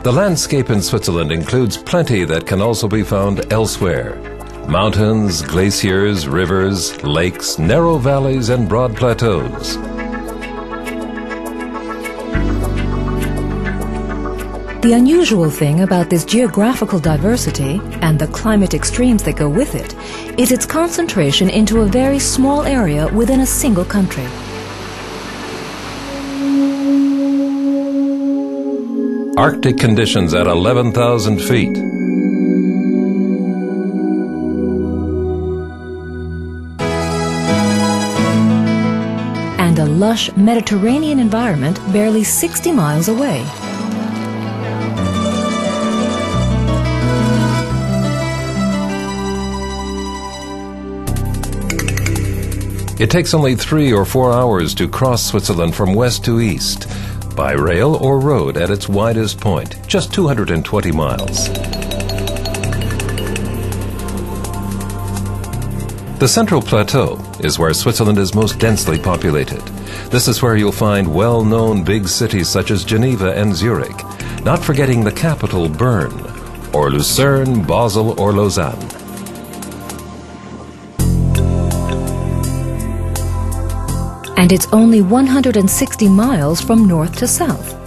The landscape in Switzerland includes plenty that can also be found elsewhere. Mountains, glaciers, rivers, lakes, narrow valleys, and broad plateaus. The unusual thing about this geographical diversity and the climate extremes that go with it is its concentration into a very small area within a single country. Arctic conditions at 11,000 feet. And a lush Mediterranean environment barely 60 miles away. It takes only 3 or 4 hours to cross Switzerland from west to east, by rail or road at its widest point, just 220 miles. The Central Plateau is where Switzerland is most densely populated. This is where you'll find well-known big cities such as Geneva and Zurich, not forgetting the capital Bern, or Lucerne, Basel, or Lausanne. And it's only 160 miles from north to south.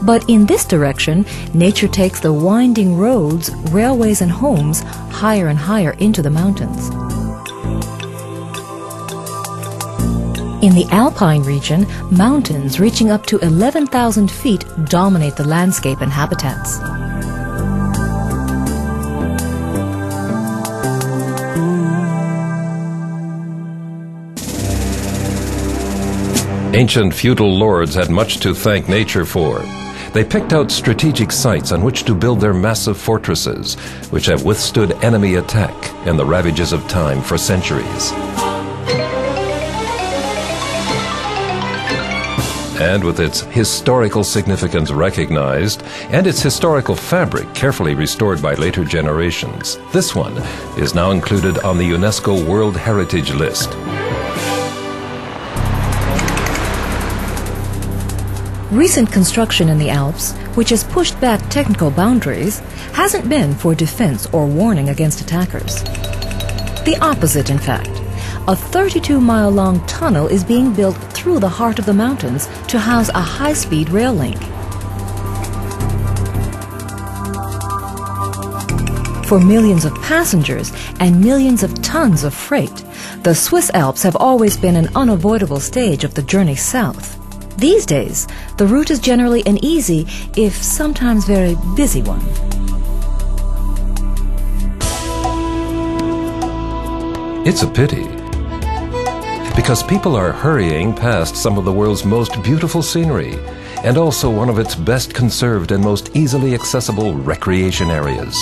But in this direction, nature takes the winding roads, railways, and homes higher and higher into the mountains. In the Alpine region, mountains reaching up to 11,000 feet dominate the landscape and habitats. Ancient feudal lords had much to thank nature for. They picked out strategic sites on which to build their massive fortresses, which have withstood enemy attack and the ravages of time for centuries. And with its historical significance recognized and its historical fabric carefully restored by later generations, this one is now included on the UNESCO World Heritage List. Recent construction in the Alps, which has pushed back technical boundaries, hasn't been for defense or warning against attackers. The opposite, in fact. A 32-mile-long tunnel is being built through the heart of the mountains to house a high-speed rail link. For millions of passengers and millions of tons of freight, the Swiss Alps have always been an unavoidable stage of the journey south. These days, the route is generally an easy, if sometimes very busy one. It's a pity, because people are hurrying past some of the world's most beautiful scenery, and also one of its best conserved and most easily accessible recreation areas.